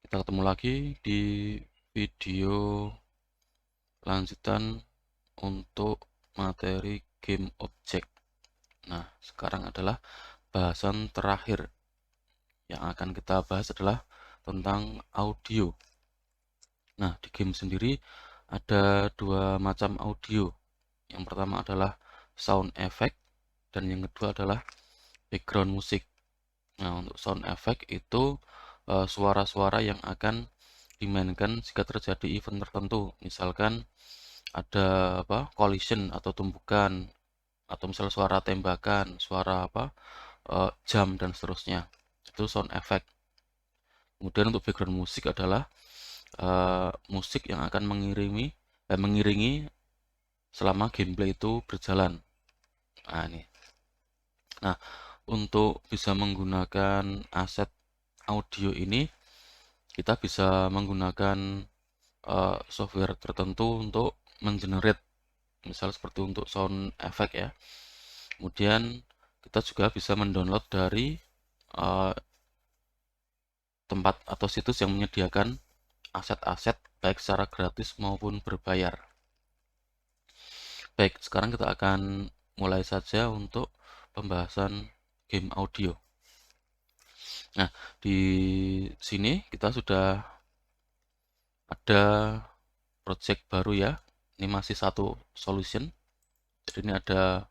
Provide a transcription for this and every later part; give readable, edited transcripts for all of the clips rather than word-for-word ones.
Kita ketemu lagi di video lanjutan untuk materi game object. Nah, sekarang adalah bahasan terakhir. Yang akan kita bahas adalah tentang audio. Nah, di game sendiri ada dua macam audio. Yang pertama adalah sound effect dan yang kedua adalah background music. Nah, untuk sound effect itu suara-suara yang akan dimainkan jika terjadi event tertentu. Misalkan ada collision atau tumbukan, atau misalnya suara tembakan, suara jam dan seterusnya. Itu sound effect. Kemudian untuk background musik adalah musik yang akan mengiringi selama gameplay itu berjalan. Nah, ini. Nah, untuk bisa menggunakan aset audio ini, kita bisa menggunakan software tertentu untuk mengenerate, misal seperti untuk sound effect ya. Kemudian kita juga bisa mendownload dari tempat atau situs yang menyediakan aset-aset baik secara gratis maupun berbayar. Baik, sekarang kita akan mulai saja untuk pembahasan game audio. Nah, di sini kita sudah ada project baru ya. Ini masih satu solution. Jadi ini ada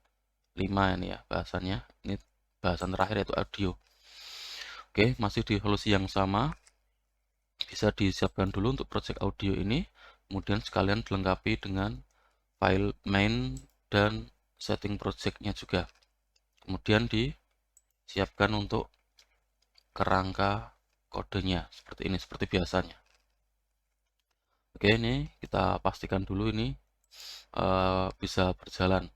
5 ini ya bahasannya. Ini bahasan terakhir yaitu audio. Oke, masih di solusi yang sama. Bisa disiapkan dulu untuk project audio ini. Kemudian sekalian dilengkapi dengan file main dan setting projectnya juga. Kemudian disiapkan untuk kerangka kodenya seperti ini, seperti biasanya. Oke, ini kita pastikan dulu ini bisa berjalan.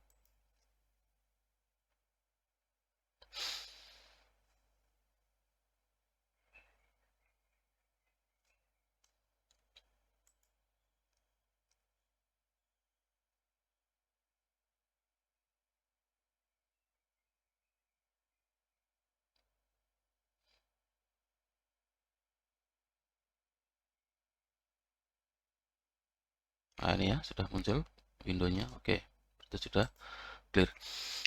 Nah, ini ya sudah muncul windownya. Oke, itu sudah clear.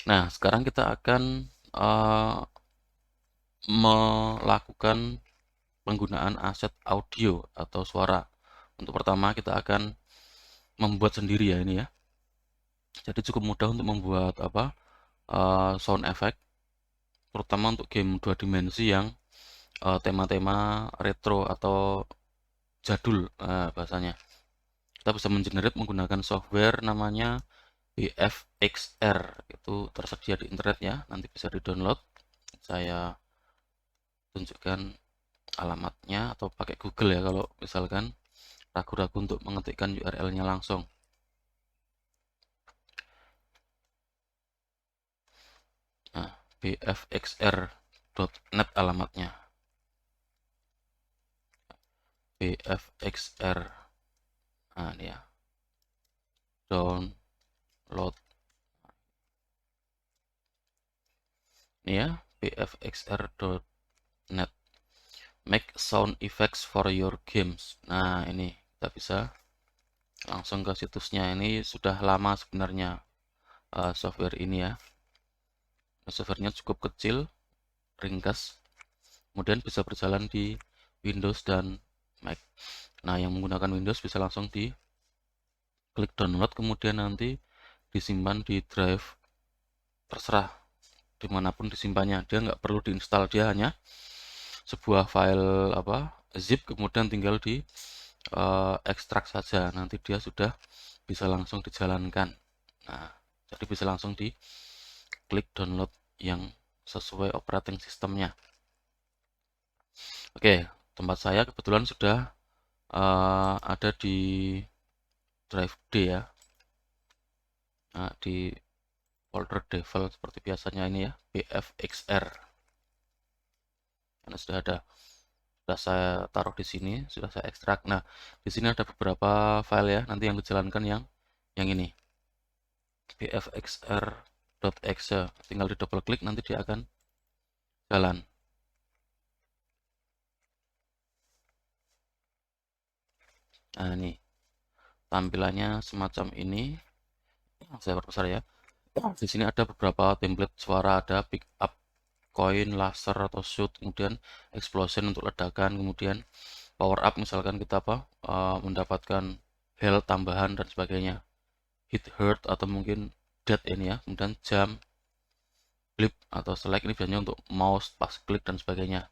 Nah, sekarang kita akan melakukan penggunaan aset audio atau suara. Untuk pertama kita akan membuat sendiri ya ini ya. Jadi cukup mudah untuk membuat sound effect, terutama untuk game 2 dimensi yang tema-tema retro atau jadul bahasanya. Kita bisa mengenerate menggunakan software namanya BFXR. Itu tersedia di internet ya, nanti bisa di-download. Saya tunjukkan alamatnya atau pakai Google ya kalau misalkan ragu-ragu untuk mengetikkan URL-nya langsung. Nah, bfxr.net alamatnya. bfxr. Nah, ini ya. Download. Ini ya, bfxr.net. Make sound effects for your games. Nah, ini kita bisa langsung ke situsnya. Ini sudah lama sebenarnya software ini ya. Softwarenya cukup kecil, ringkas, kemudian bisa berjalan di Windows dan Mac. Nah, yang menggunakan Windows bisa langsung di klik download, kemudian nanti disimpan di drive, terserah dimanapun disimpannya. Dia nggak perlu diinstal, dia hanya sebuah file zip, kemudian tinggal di ekstrak saja. Nanti dia sudah bisa langsung dijalankan. Nah, jadi bisa langsung di klik download yang sesuai operating sistemnya. Oke, tempat saya kebetulan sudah ada di drive D ya. Nah, di folder default seperti biasanya ini ya, bfxr. Karena sudah ada, sudah saya taruh di sini, sudah saya ekstrak. Nah, di sini ada beberapa file ya, nanti yang dijalankan yang ini, bfxr.exe. Tinggal di double klik, nanti dia akan jalan. Nah, ini tampilannya semacam ini. Saya perbesar ya. Di sini ada beberapa template suara, ada pick up, coin, laser atau shoot, kemudian explosion untuk ledakan, kemudian power up misalkan kita mendapatkan health tambahan dan sebagainya. Hit hurt atau mungkin dead ini ya. Kemudian jump, flip atau select ini biasanya untuk mouse, pas klik dan sebagainya.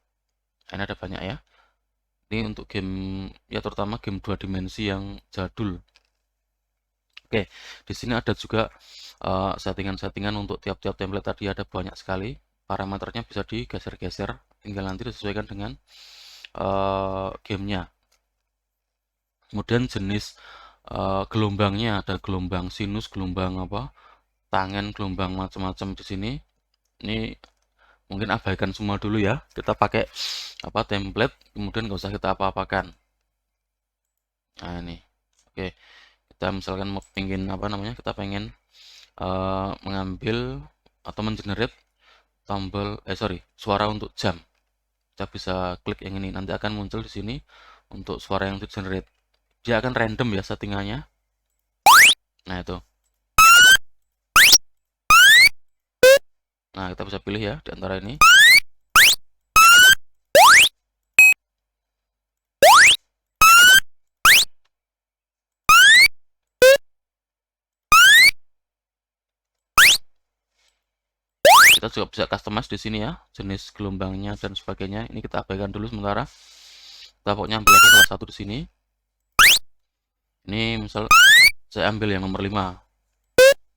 Ini ada banyak ya. Ini untuk game ya, terutama game 2 dimensi yang jadul. Oke, di sini ada juga settingan-settingan untuk tiap-tiap template tadi, ada banyak sekali. Parameternya bisa digeser-geser, tinggal nanti disesuaikan dengan gamenya. Kemudian jenis gelombangnya, ada gelombang sinus, gelombang tangen, gelombang macam-macam di sini. Ini mungkin abaikan semua dulu ya. Kita pakai template, kemudian nggak usah kita apa-apakan. Nah, ini. Oke, kita misalkan mau pengen kita pengen mengambil atau mengenerate suara untuk jam. Kita bisa klik yang ini, nanti akan muncul di sini untuk suara yang generate. Dia akan random ya settingannya. Nah, itu. Nah, kita bisa pilih ya di antara ini. Kita juga bisa customize di sini ya, jenis gelombangnya dan sebagainya. Ini kita abaikan dulu sementara. Kita pokoknya ambil aja salah satu di sini. Ini misal saya ambil yang nomor 5,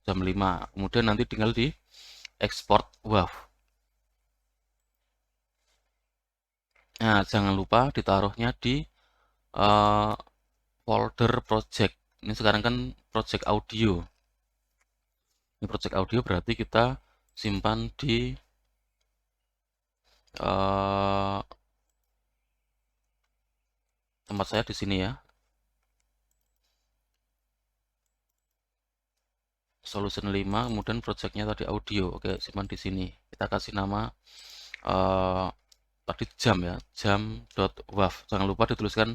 jam 5. Kemudian nanti tinggal di export WAV. Nah, jangan lupa ditaruhnya di folder project. Ini sekarang kan project audio. Ini project audio berarti kita simpan di tempat saya di sini ya. Solution 5, kemudian projectnya tadi audio. Oke, simpan di sini. Kita kasih nama tadi jam ya, jam.wav. Jangan lupa dituliskan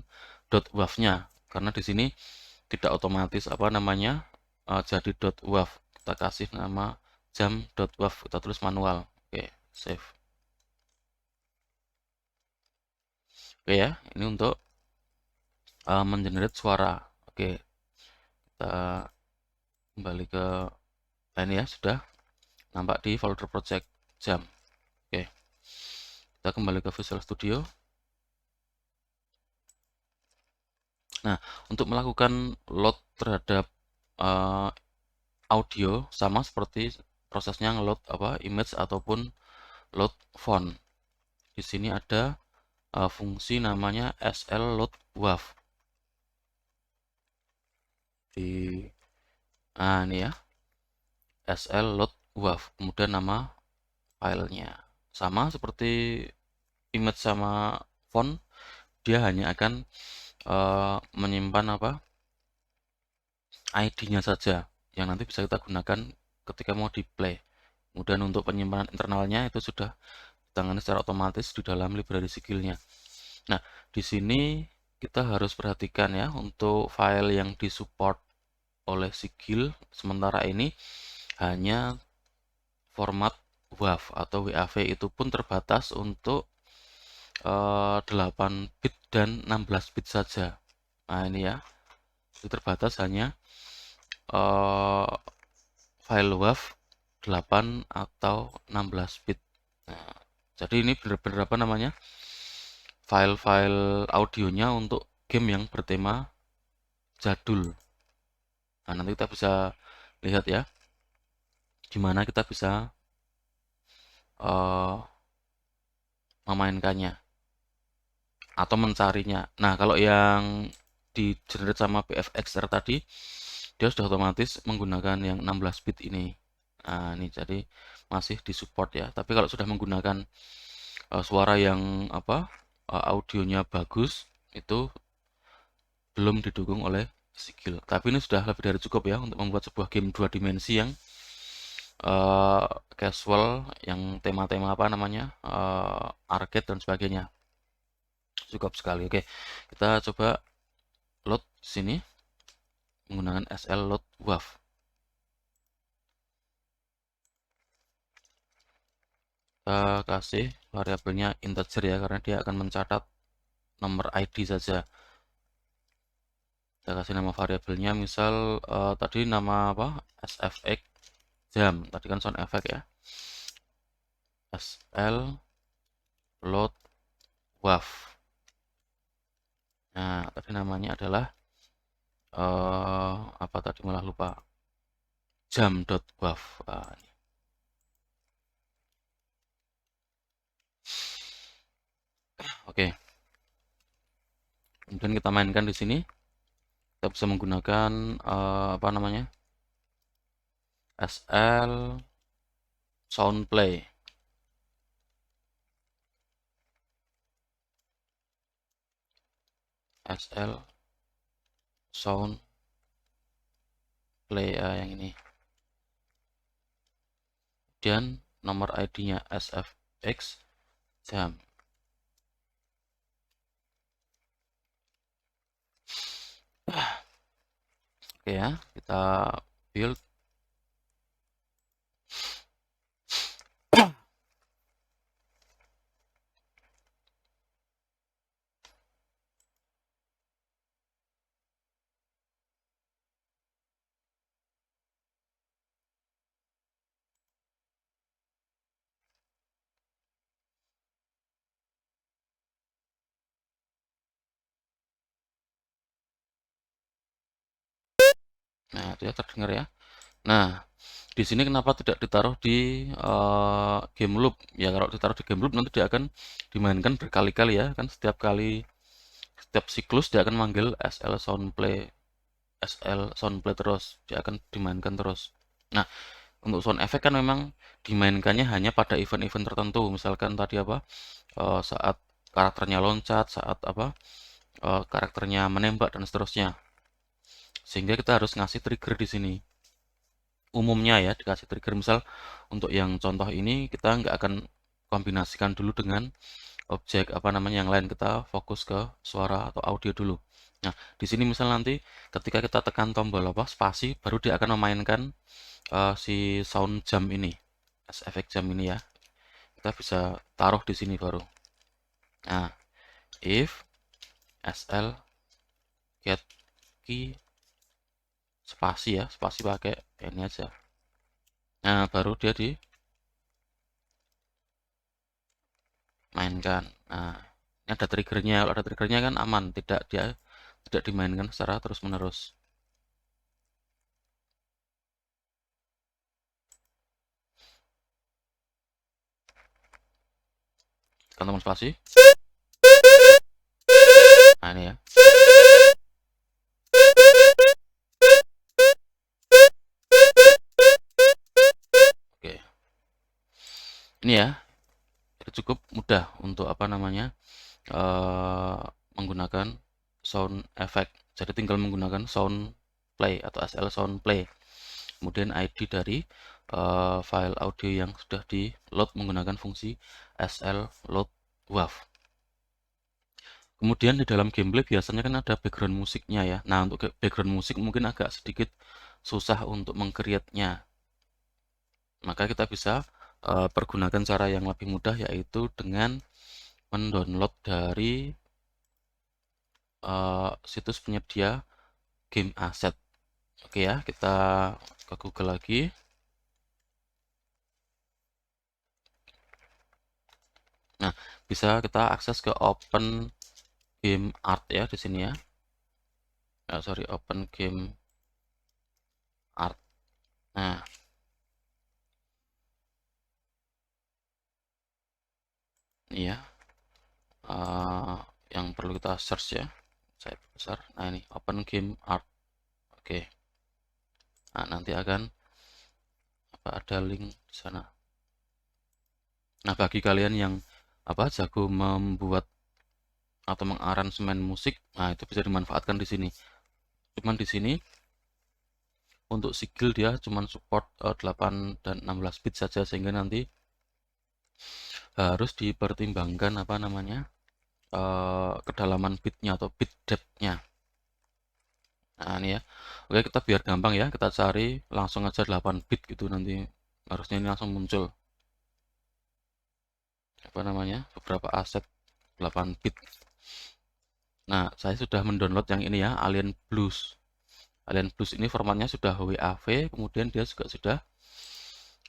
.wav-nya karena di sini tidak otomatis jadi .wav. Kita kasih nama jam.wav, kita tulis manual. Oke, save. Oke ya, ini untuk mengenerate suara. Oke, kita kembali ke ini ya, sudah nampak di folder project jam. Oke, kita kembali ke Visual Studio. Nah, untuk melakukan load terhadap audio sama seperti prosesnya ngeload image ataupun load font. Di sini ada fungsi namanya SL load WAV. Nah, ini ya, SL load WAV. Kemudian nama filenya sama seperti image sama font, dia hanya akan menyimpan ID-nya saja yang nanti bisa kita gunakan ketika mau di play. Kemudian untuk penyimpanan internalnya itu sudah ditangani secara otomatis di dalam library Sigil-nya. Nah, di sini kita harus perhatikan ya, untuk file yang disupport oleh Sigil sementara ini hanya format WAV atau WAV, itu pun terbatas untuk 8 bit dan 16 bit saja. Nah, ini ya, itu terbatas hanya file WAV 8 atau 16 bit. Nah, jadi ini benar-benar file-file audionya untuk game yang bertema jadul. Nah, nanti kita bisa lihat ya, gimana kita bisa memainkannya atau mencarinya. Nah, kalau yang di generate sama BFXR tadi, dia sudah otomatis menggunakan yang 16 bit ini. Nah, ini jadi masih disupport ya. Tapi kalau sudah menggunakan suara yang audionya bagus, itu belum didukung oleh Sigil. Tapi ini sudah lebih dari cukup ya untuk membuat sebuah game 2 dimensi yang casual, yang tema-tema arcade dan sebagainya. Cukup sekali. Oke, kita coba load sini menggunakan SL load WAV. Kita kasih variabelnya integer ya, karena dia akan mencatat nomor ID saja. Kita kasih nama variabelnya, misal tadi nama apa, sfx jam, tadi kan sound effect ya, sl load WAV. Nah, tadi namanya adalah apa tadi, malah lupa, jam.wav. Oke. Kemudian kita mainkan di sini. Kita bisa menggunakan apa namanya, SL sound play. SL sound play yang ini. Dan nomor ID-nya sfx jam. Oke ya, kita build. Nah, itu ya, terdengar ya. Nah, di sini kenapa tidak ditaruh di game loop? Ya, kalau ditaruh di game loop nanti dia akan dimainkan berkali-kali ya, kan setiap kali, setiap siklus dia akan manggil SL sound play terus, dia akan dimainkan terus. Nah, untuk sound effect kan memang dimainkannya hanya pada event-event tertentu, misalkan tadi apa, saat karakternya loncat, saat apa, karakternya menembak dan seterusnya. Sehingga kita harus ngasih trigger di sini. Umumnya ya dikasih trigger, misal untuk yang contoh ini kita nggak akan kombinasikan dulu dengan objek apa namanya yang lain, kita fokus ke suara atau audio dulu. Nah, di sini misal nanti ketika kita tekan tombol apa spasi, baru dia akan memainkan si sound jam ini, efek jam ini ya. Kita bisa taruh di sini baru. Nah, if sl get key spasi ya, spasi pakai ini aja. Nah, baru dia dimainkan. Nah, ini ada triggernya. Kalau ada triggernya kan aman, tidak dimainkan secara terus-menerus. Tekan tombol spasi. Nah, ini ya. Oke. Ini ya. Itu cukup mudah untuk apa namanya? Menggunakan sound effect. Jadi tinggal menggunakan sound play atau SL sound play. Kemudian ID dari file audio yang sudah di load menggunakan fungsi SL load WAV. Kemudian di dalam gameplay biasanya kan ada background musiknya ya. Nah, untuk background musik mungkin agak sedikit susah untuk meng-create-nya. Maka kita bisa pergunakan cara yang lebih mudah, yaitu dengan mendownload dari situs penyedia game asset. Oke ya, kita ke Google lagi. Nah, bisa kita akses ke Open Game Art ya di sini ya. Sorry, Open Game Art. Nah, ini ya, yang perlu kita search ya. Saya besar. Nah, ini Open Game Art. Oke. Nah, nanti akan ada link di sana. Nah, bagi kalian yang jago membuat atau mengaransemen musik, nah itu bisa dimanfaatkan di sini. Cuman di sini untuk sigil dia cuman support 8 dan 16 bit saja, sehingga nanti harus dipertimbangkan apa namanya, kedalaman bitnya atau bit depth-nya. Nah, ini ya. Oke, kita biar gampang ya, kita cari langsung aja 8 bit gitu, nanti harusnya ini langsung muncul apa namanya, beberapa aset 8 bit. Nah, saya sudah mendownload yang ini ya, Alien Blues. Alien Blues ini formatnya sudah WAV, kemudian dia juga sudah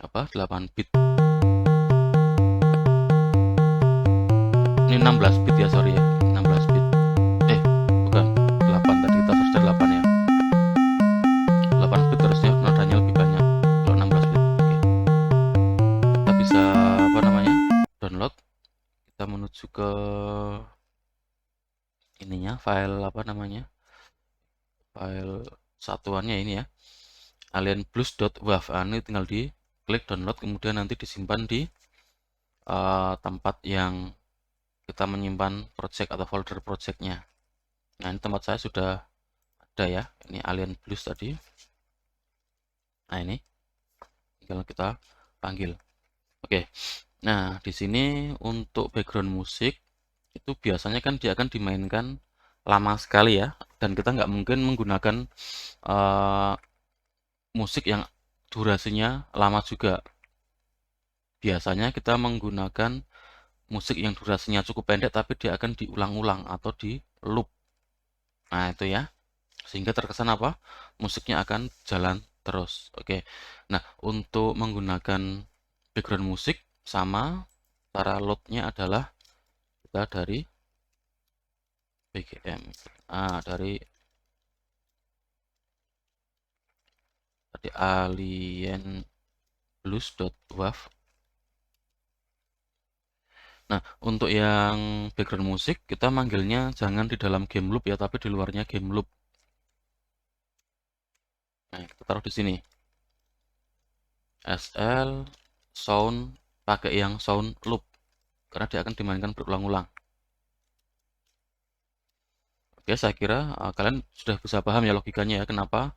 apa, 8 bit. Ini 16 bit ya, sorry ya, 16 bit. Bukan, 8 tadi kita search 8 ya. 8 bit harusnya nadanya lebih banyak kalau 16 bit. Oke. Kita bisa apa namanya, download. Kita menuju ke ininya, file apa namanya, file satuannya ini ya, alienblues.wav. Ini tinggal di klik download, kemudian nanti disimpan di tempat yang kita menyimpan project atau folder projectnya. Nah, ini tempat saya sudah ada ya, ini Alien Blues tadi. Nah, ini tinggal kita panggil. Oke. Nah, di sini untuk background musik itu biasanya kan dia akan dimainkan lama sekali ya, dan kita nggak mungkin menggunakan musik yang durasinya lama juga. Biasanya kita menggunakan musik yang durasinya cukup pendek tapi dia akan diulang-ulang atau di loop. Nah, itu ya. Sehingga terkesan apa? Musiknya akan jalan terus. Oke. Nah, untuk menggunakan background musik sama, cara loadnya adalah kita dari BGM. Dari alienblues.wav. Nah, untuk yang background musik kita manggilnya jangan di dalam game loop ya, tapi di luarnya game loop. Nah, kita taruh di sini. SL sound, pakai yang sound loop karena dia akan dimainkan berulang-ulang. Oke, saya kira kalian sudah bisa paham ya logikanya ya, kenapa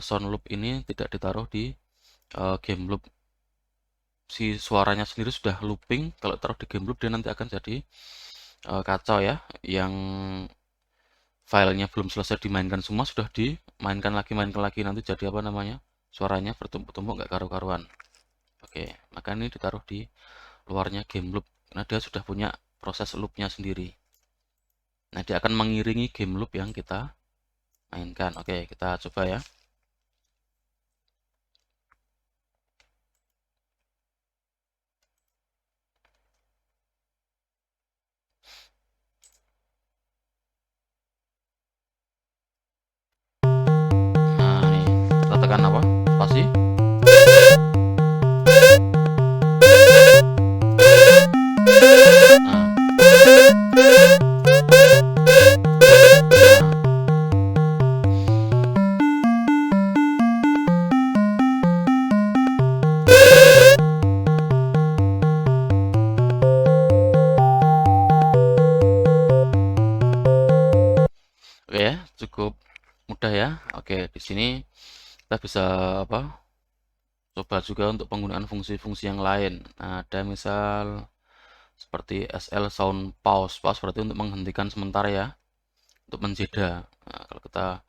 sound loop ini tidak ditaruh di game loop. Si suaranya sendiri sudah looping, kalau taruh di game loop dia nanti akan jadi kacau ya, yang filenya belum selesai dimainkan semua sudah dimainkan lagi, mainkan lagi, nanti jadi apa namanya, suaranya bertumpuk-tumpuk nggak karu-karuan. Oke, maka ini ditaruh di luarnya game loop karena dia sudah punya proses loopnya sendiri. Nah, dia akan mengiringi game loop yang kita mainkan. Oke, kita coba ya. Nah, nih, kita tekan apa, spasi. Oke ya, cukup mudah ya. Oke, di sini kita bisa apa? Coba juga untuk penggunaan fungsi-fungsi yang lain. Nah, ada misal seperti SL sound pause. Pause berarti untuk menghentikan sementara ya, untuk menjeda. Nah, kalau kita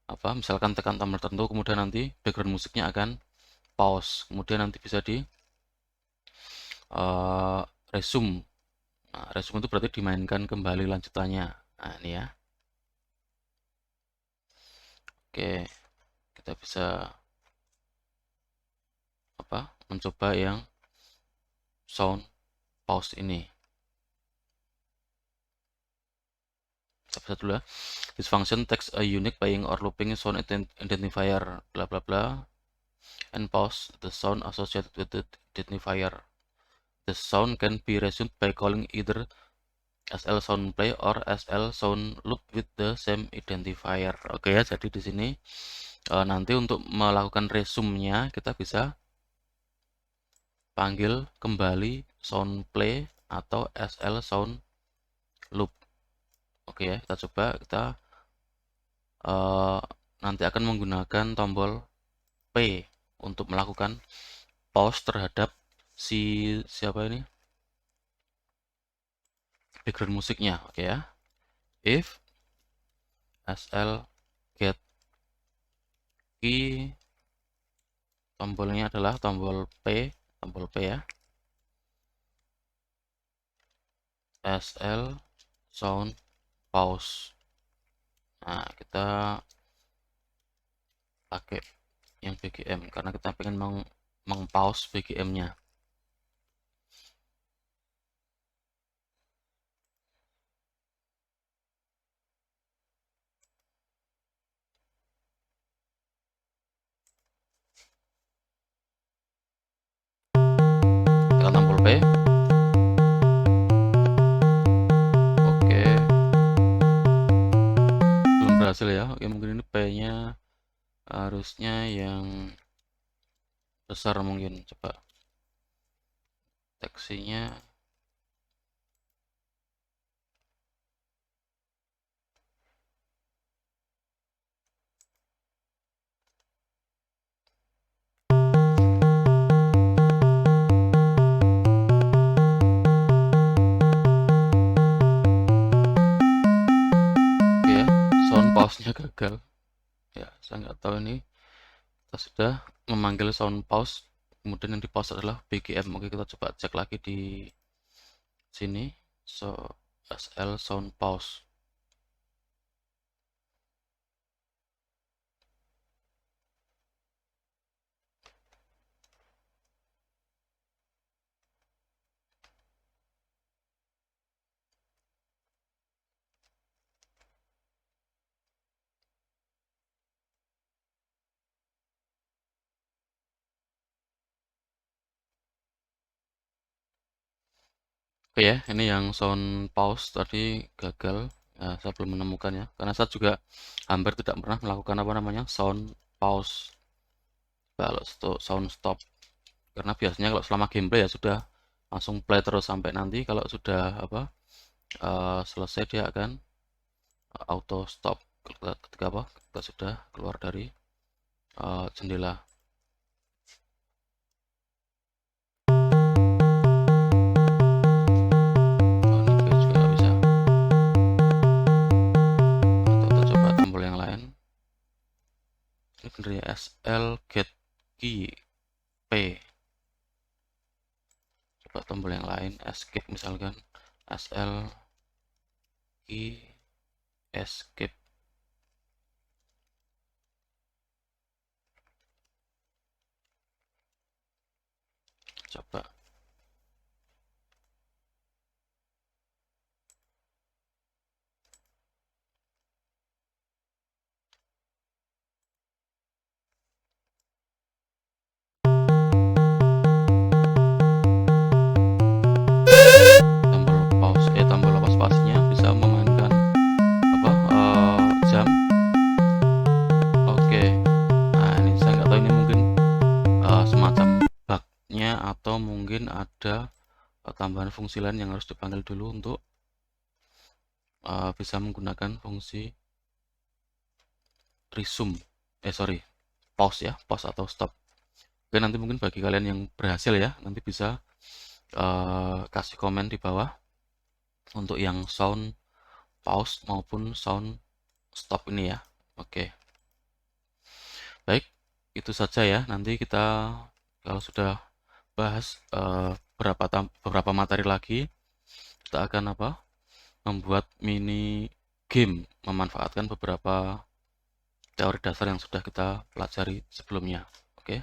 apa? Misalkan tekan tombol tertentu, kemudian nanti background musiknya akan pause. Kemudian nanti bisa di resume. Nah, resume itu berarti dimainkan kembali lanjutannya. Nah, ini ya. Oke, kita bisa apa? Mencoba yang sound pause ini. Kita bisa dulu ya. This function takes a unique playing or looping sound identifier bla bla bla and pause the sound associated with the identifier. The sound can be resumed by calling either SL sound play or SL sound loop with the same identifier. Oke ya, jadi di sini nanti untuk melakukan resume-nya kita bisa panggil kembali sound play atau SL sound loop. Oke ya, kita coba, kita nanti akan menggunakan tombol P untuk melakukan pause terhadap siapa ini, background musiknya. Oke ya, if SL get key, tombolnya adalah tombol P ya, SL sound pause. Nah, kita pakai yang BGM karena kita pengen meng-pause BGM-nya. Tekan tombol P. Oke, belum berhasil ya. Oke, mungkin ini P-nya harusnya yang besar mungkin. Coba teksinya. Oke ya, sound pause-nya gagal. Ya, saya nggak tahu ini. Kita sudah memanggil sound pause, kemudian yang di pause adalah BGM. Oke, kita coba cek lagi di sini. So, SL sound pause. Oke ya, ini yang sound pause tadi gagal. Ya, saya belum menemukan ya, karena saya juga hampir tidak pernah melakukan apa namanya sound pause. Kalau sound stop, karena biasanya kalau selama gameplay ya sudah langsung play terus sampai nanti kalau sudah apa selesai dia akan auto stop ketika apa kita sudah keluar dari jendela. Oh, ini juga nggak bisa. Atau kita coba tombol yang lain. Ini bener ya, SL get key P. Coba tombol yang lain, escape misalkan, SL key escape. Coba. Tombol apa spasinya bisa memainkan apa jam. Oke. Nah, ini saya nggak tahu, ini mungkin semacam bugnya atau mungkin ada tambahan fungsi lain yang harus dipanggil dulu untuk bisa menggunakan fungsi resume. Sorry, pause ya, pause atau stop. Oke, nanti mungkin bagi kalian yang berhasil ya, nanti bisa kasih komen di bawah untuk yang sound pause maupun sound stop ini ya. Oke, baik, itu saja ya. Nanti kita kalau sudah bahas beberapa materi lagi, kita akan apa? Membuat mini game memanfaatkan beberapa teori dasar yang sudah kita pelajari sebelumnya. Oke.